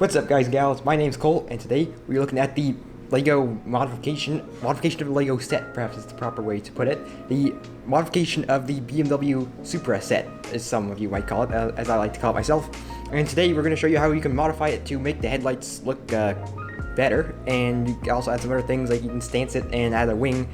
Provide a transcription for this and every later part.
What's up, guys and gals? My name's Cole, and today we're looking at the Lego modification of the Lego set, perhaps is the proper way to put it. The modification of the BMW Supra set, as some of you might call it, as I like to call it myself. And today we're going to show you how you can modify it to make the headlights look better, and you can also add some other things like you can stance it and add a wing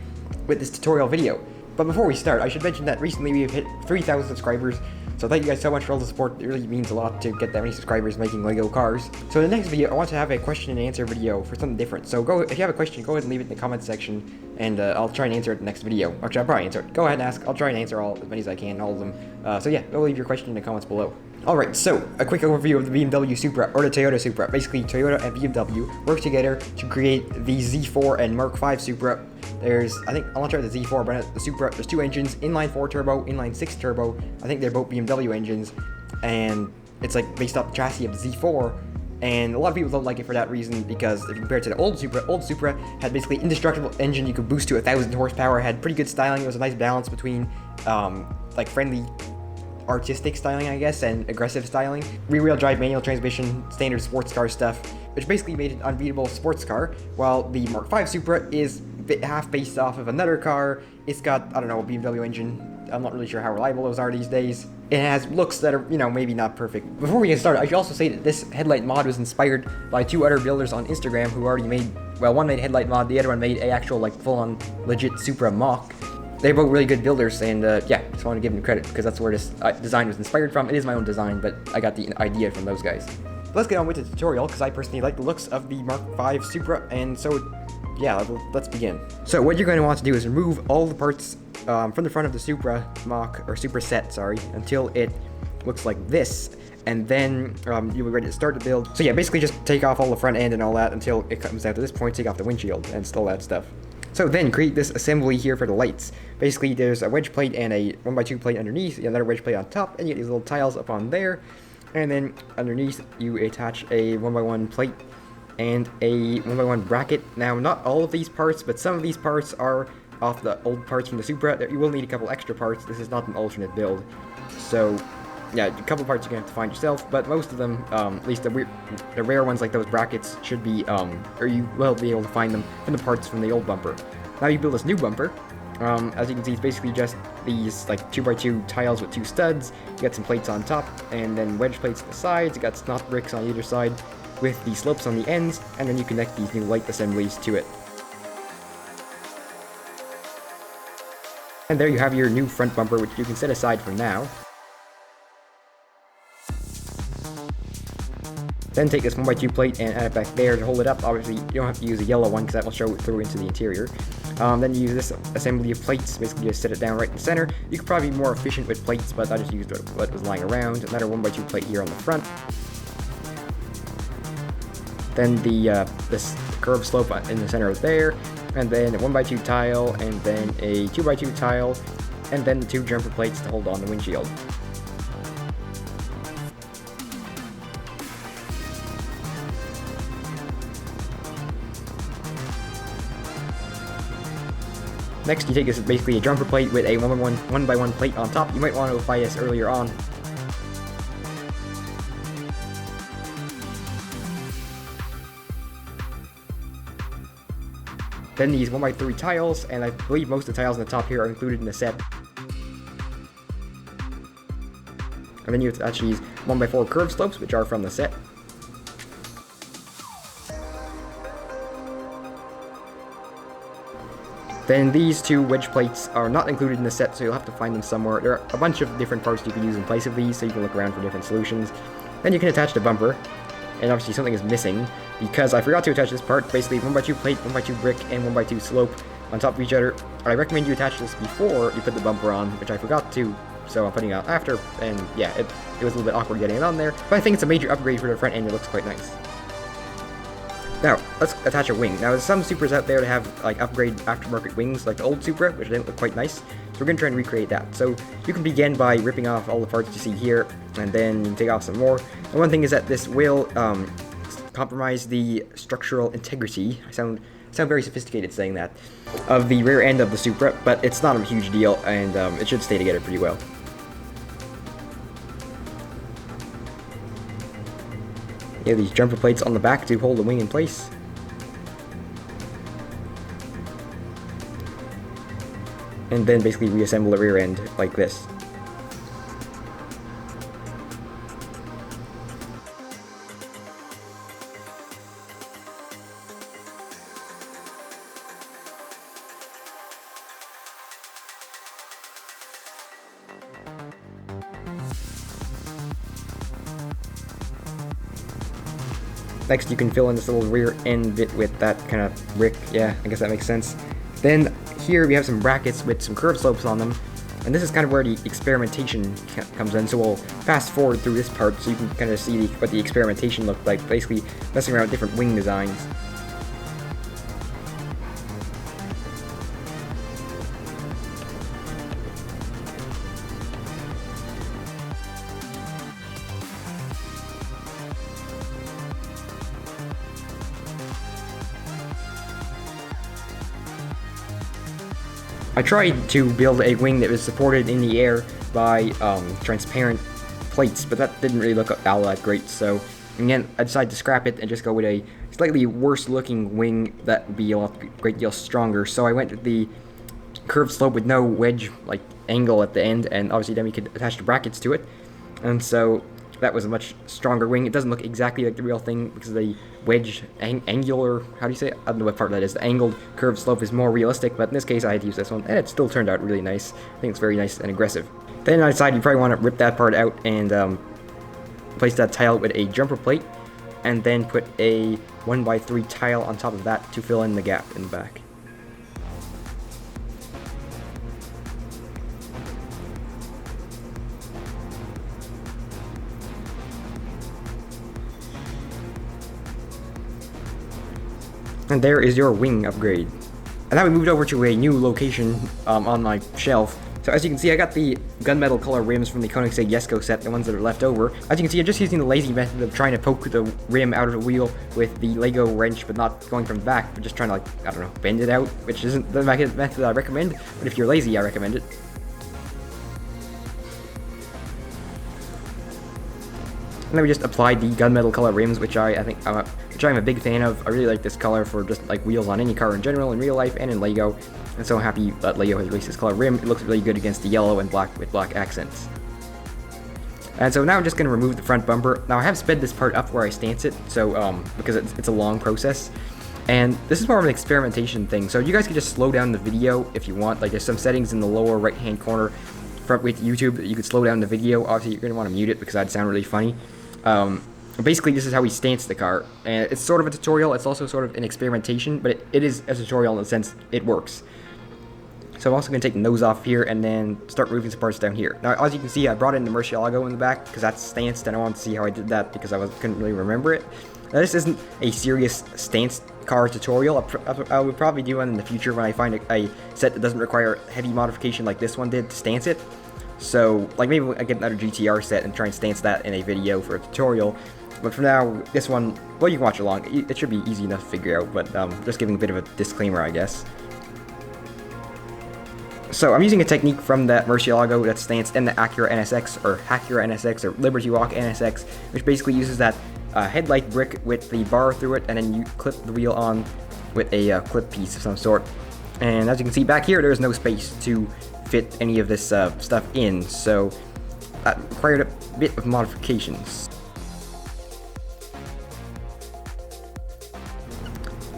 with this tutorial video. But before we start, I should mention that recently we've hit 3,000 subscribers. So thank you guys so much for all the support. It really means a lot to get that many subscribers making Lego cars. So in the next video, I want to have a question and answer video for something different. So if you have a question, go ahead and leave it in the comments section, and I'll try and answer it in the next video. Actually, I'll probably answer it. Go ahead and ask. I'll try and answer as many as I can, all of them. So yeah, go leave your question in the comments below. Alright, so a quick overview of the BMW Supra, or the Toyota Supra. Basically, Toyota and BMW work together to create the Z4 and Mark V Supra. I'm not sure the Z4, but the Supra, there's two engines, inline 4 turbo, inline 6 turbo. I think they're both BMW engines, and it's like based off the chassis of the Z4. And a lot of people don't like it for that reason, because if you compare it to the old Supra had basically indestructible engine. You could boost to 1,000 horsepower, had pretty good styling. It was a nice balance between like friendly artistic styling, I guess, and aggressive styling. Rear-wheel drive manual transmission, standard sports car stuff, which basically made it an unbeatable sports car, while the Mark V Supra is half based off of another car. It's got, I don't know, a BMW engine. I'm not really sure how reliable those are these days. It has looks that are, maybe not perfect. Before we get started, I should also say that this headlight mod was inspired by two other builders on Instagram who already made, well, one made headlight mod, the other one made a actual, like, full-on legit Supra mock. They're both really good builders, and yeah, just want to give them credit because that's where this design was inspired from. It is my own design, but I got the idea from those guys. Let's get on with the tutorial, because I personally like the looks of the Mark V Supra, and so yeah, let's begin. So what you're going to want to do is remove all the parts from the front of the Supra mock, or Supra set, sorry, until it looks like this, and then you'll be ready to start the build. So yeah, basically just take off all the front end and all that until it comes down to this point, take off the windshield and all that stuff. So then create this assembly here for the lights. Basically there's a wedge plate and a 1x2 plate underneath, another wedge plate on top, and you get these little tiles up on there. And then underneath you attach a 1x1 plate and a 1x1 bracket. Now not all of these parts, but some of these parts are off the old parts from the Supra. You will need a couple extra parts. This is not an alternate build. So yeah, a couple parts you're gonna have to find yourself, but most of them, at least the rare ones like those brackets, should be, or you will be able to find them from the parts from the old bumper. Now you build this new bumper. As you can see, it's basically just these like 2x2 tiles with two studs. You got some plates on top, and then wedge plates on the sides. You got snot bricks on either side with the slopes on the ends, and then you connect these new light assemblies to it. And there you have your new front bumper, which you can set aside for now. Then take this 1x2 plate and add it back there to hold it up. Obviously, you don't have to use a yellow one because that will show it through into the interior. Then you use this assembly of plates, basically just set it down right in the center. You could probably be more efficient with plates, but I just used what was lying around. Another 1x2 plate here on the front. Then this curved slope in the center of there, and then a 1x2 tile, and then a 2x2 tile, and then the two jumper plates to hold on the windshield. Next, you take this basically a jumper plate with a 1x1 plate on top. You might want to apply this earlier on. Then these 1x3 tiles, and I believe most of the tiles on the top here are included in the set. And then you attach these 1x4 curved slopes, which are from the set. Then these two wedge plates are not included in the set, so you'll have to find them somewhere. There are a bunch of different parts you can use in place of these, so you can look around for different solutions. Then you can attach the bumper, and obviously something is missing, because I forgot to attach this part. Basically 1x2 plate, 1x2 brick, and 1x2 slope on top of each other. I recommend you attach this before you put the bumper on, which I forgot to, so I'm putting it out after, and yeah, it was a little bit awkward getting it on there, but I think it's a major upgrade for the front end. It looks quite nice. Now, let's attach a wing. Now, there's some Supras out there that have, like, upgrade aftermarket wings, like the old Supra, which didn't look quite nice. So we're going to try and recreate that. So you can begin by ripping off all the parts you see here, and then you can take off some more. And one thing is that this will compromise the structural integrity. I sound very sophisticated saying that, of the rear end of the Supra, but it's not a huge deal, and it should stay together pretty well. You have these jumper plates on the back to hold the wing in place. And then basically reassemble the rear end like this. Next, you can fill in this little rear end bit with that kind of brick. Yeah, I guess that makes sense. Then here we have some brackets with some curved slopes on them, and this is kind of where the experimentation comes in. So we'll fast forward through this part so you can kind of see what the experimentation looked like, basically messing around with different wing designs. I tried to build a wing that was supported in the air by transparent plates, but that didn't really look all that great, so again, I decided to scrap it and just go with a slightly worse looking wing that would be a great deal stronger. So I went with the curved slope with no wedge like angle at the end, and obviously then we could attach the brackets to it, and so that was a much stronger wing. It doesn't look exactly like the real thing because the wedge angular, how do you say it? I don't know what part that is. The angled curved slope is more realistic, but in this case I had to use this one, and it still turned out really nice. I think it's very nice and aggressive. Then I decided you probably want to rip that part out and place that tile with a jumper plate, and then put a 1x3 tile on top of that to fill in the gap in the back. And there is your wing upgrade. And now we moved over to a new location on my shelf. So as you can see, I got the gunmetal color rims from the Koenigsegg Jesko set, the ones that are left over. As you can see, I'm just using the lazy method of trying to poke the rim out of the wheel with the Lego wrench, but not going from the back, but just trying to, like, I don't know, bend it out, which isn't the method I recommend, but if you're lazy, I recommend it. And then we just applied the gunmetal color rims, which I'm a big fan of. I really like this color for just like wheels on any car in general, in real life and in Lego. And so I'm happy that Lego has released this color rim. It looks really good against the yellow and black with black accents. And so now I'm just going to remove the front bumper. Now I have sped this part up where I stance it, so because it's a long process. And this is more of an experimentation thing, so you guys can just slow down the video if you want. Like, there's some settings in the lower right hand corner with YouTube that you could slow down the video. Obviously you're going to want to mute it because that'd sound really funny. Basically, this is how we stance the car, and it's sort of a tutorial. It's also sort of an experimentation, but it is a tutorial in the sense it works. So I'm also going to take the nose off here and then start moving some parts down here. Now, as you can see, I brought in the Murci logo in the back because that's stanced, and I wanted to see how I did that because I couldn't really remember it. Now, this isn't a serious stanced car tutorial. I will probably do one in the future when I find a set that doesn't require heavy modification like this one did to stance it. So, like, maybe I get another GTR set and try and stance that in a video for a tutorial. But for now, this one, well, you can watch along. It should be easy enough to figure out, but just giving a bit of a disclaimer, I guess. So I'm using a technique from that Murci logo that's stanced in the Acura NSX, or Acura NSX, or Liberty Walk NSX, which basically uses that headlight brick with the bar through it, and then you clip the wheel on with a clip piece of some sort. And as you can see back here, there's no space to fit any of this stuff in, so that required a bit of modifications.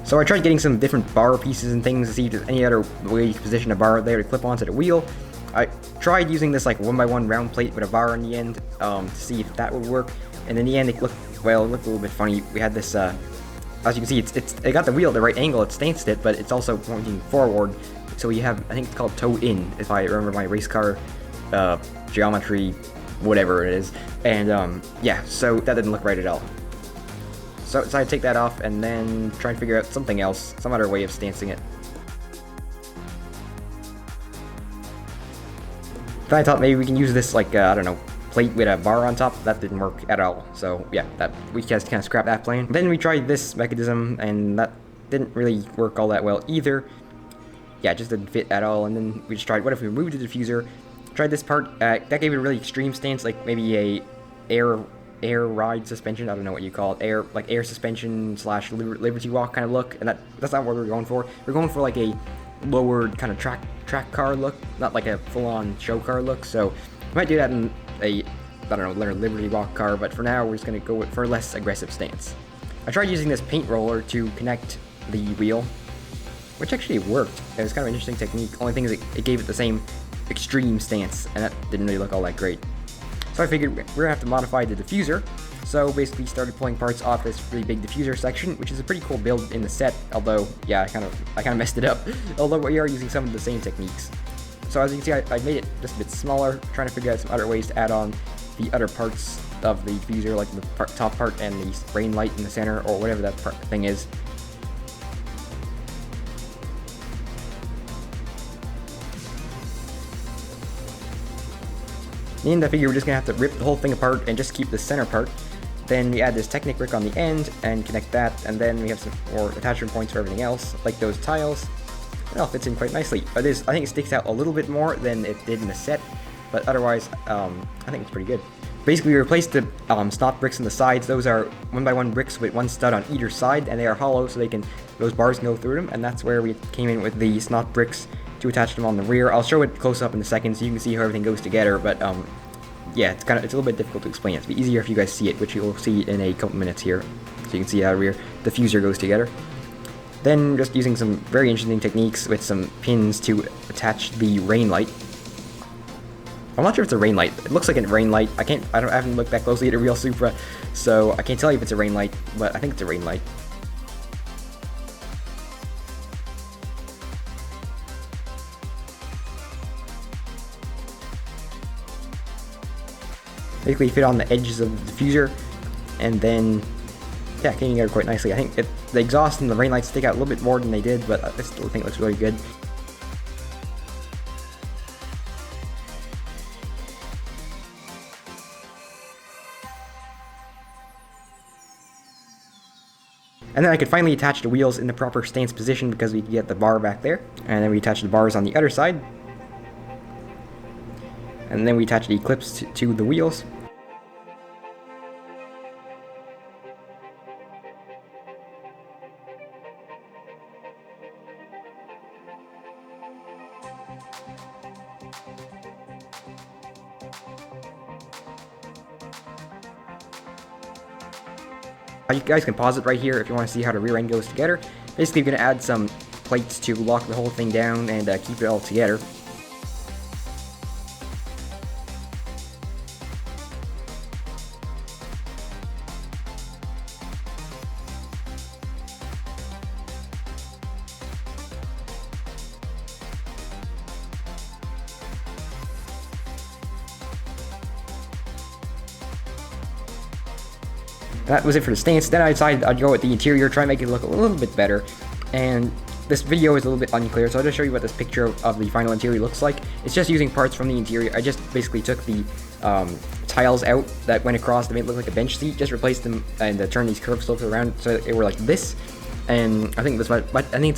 So I tried getting some different bar pieces and things to see if there's any other way you can position a bar there to clip onto the wheel. I tried using this like 1x1 round plate with a bar on the end to see if that would work, and in the end it looked a little bit funny. We had this, as you can see, it got the wheel at the right angle, it stanced it, but it's also pointing forward. So you have, I think it's called toe in, if I remember my race car geometry, whatever it is. And yeah, so that didn't look right at all. So I decided to take that off and then try and figure out something else, some other way of stancing it. Then I thought maybe we can use this, like, I don't know, plate with a bar on top. That didn't work at all. So yeah, we just kind of scrapped that plan. Then we tried this mechanism, and that didn't really work all that well either. Yeah, it just didn't fit at all. And then we just tried, what if we removed the diffuser? Tried this part, that gave it a really extreme stance, like maybe a air air ride suspension. I don't know what you call it. Air suspension slash Liberty Walk kind of look, and that's not what we're going for. We're going for like a lowered kind of track car look, not like a full-on show car look. So we might do that in a, I don't know, Liberty Walk car, but for now we're just gonna go for a less aggressive stance. I tried using this paint roller to connect the wheel, which actually worked. It was kind of an interesting technique. Only thing is it gave it the same extreme stance, and that didn't really look all that great. So I figured we're gonna have to modify the diffuser. So basically started pulling parts off this really big diffuser section, which is a pretty cool build in the set, although, yeah, I kind of messed it up, although we are using some of the same techniques. So as you can see, I made it just a bit smaller, trying to figure out some other ways to add on the other parts of the diffuser, like the top part and the rain light in the center, or whatever that thing is. And I figure we're just gonna have to rip the whole thing apart and just keep the center part. Then we add this Technic brick on the end and connect that, and then we have some more attachment points for everything else, like those tiles. It all fits in quite nicely. I think it sticks out a little bit more than it did in the set, but otherwise, I think it's pretty good. Basically, we replaced the snot bricks on the sides. Those are 1x1 bricks with one stud on either side, and they are hollow, so those bars can go through them, and that's where we came in with the snot bricks to attach them on the rear. I'll show it close up in a second so you can see how everything goes together, but yeah, it's a little bit difficult to explain. It's be easier if you guys see it, which you'll see in a couple minutes here. So you can see how the rear diffuser goes together. Then just using some very interesting techniques with some pins to attach the rain light. I'm not sure if it's a rain light. It looks like a rain light. I haven't looked that closely at a real Supra, so I can't tell you if it's a rain light, but I think it's a rain light. Basically fit on the edges of the diffuser, and then yeah, came together quite nicely. I think the exhaust and the rain lights stick out a little bit more than they did, but I still think it looks really good. And then I could finally attach the wheels in the proper stance position because we could get the bar back there, and then we attach the bars on the other side. And then we attach the clips to the wheels. You guys can pause it right here if you want to see how the rear end goes together. Basically, we're going to add some plates to lock the whole thing down and keep it all together. That was it for the stance. Then I decided I'd go with the interior, try and make it look a little bit better. And this video is a little bit unclear, so I'll just show you what this picture of the final interior looks like. It's just using parts from the interior. I just basically took the tiles out that went across to make it look like a bench seat, just replaced them and turned these curved slopes around so that they were like this. And I think it's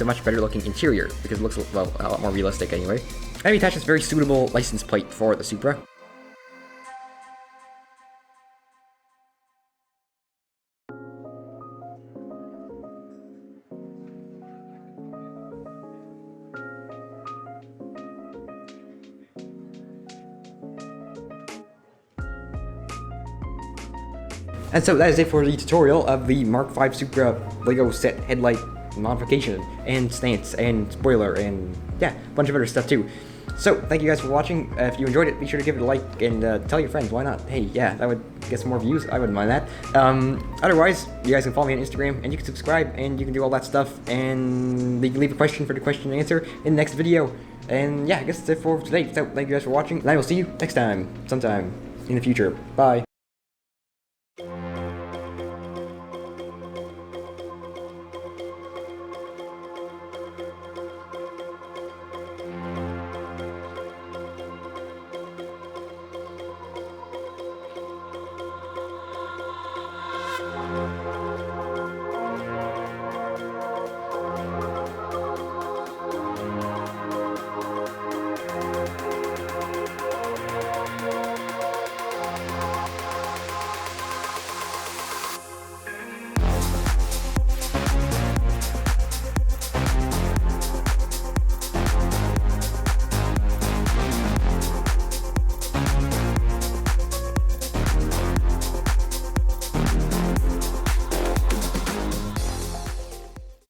a much better looking interior because it looks a lot more realistic anyway. And we attached this very suitable license plate for the Supra. And so that is it for the tutorial of the Mark V Supra LEGO set headlight modification and stance and spoiler and yeah, a bunch of other stuff too. So thank you guys for watching. If you enjoyed it, be sure to give it a like and tell your friends. Why not? Hey, yeah, that would get some more views. I wouldn't mind that. Otherwise, you guys can follow me on Instagram and you can subscribe and you can do all that stuff and you can leave a question for the question and answer in the next video. And yeah, I guess that's it for today. So thank you guys for watching and I will see you next time, sometime in the future. Bye.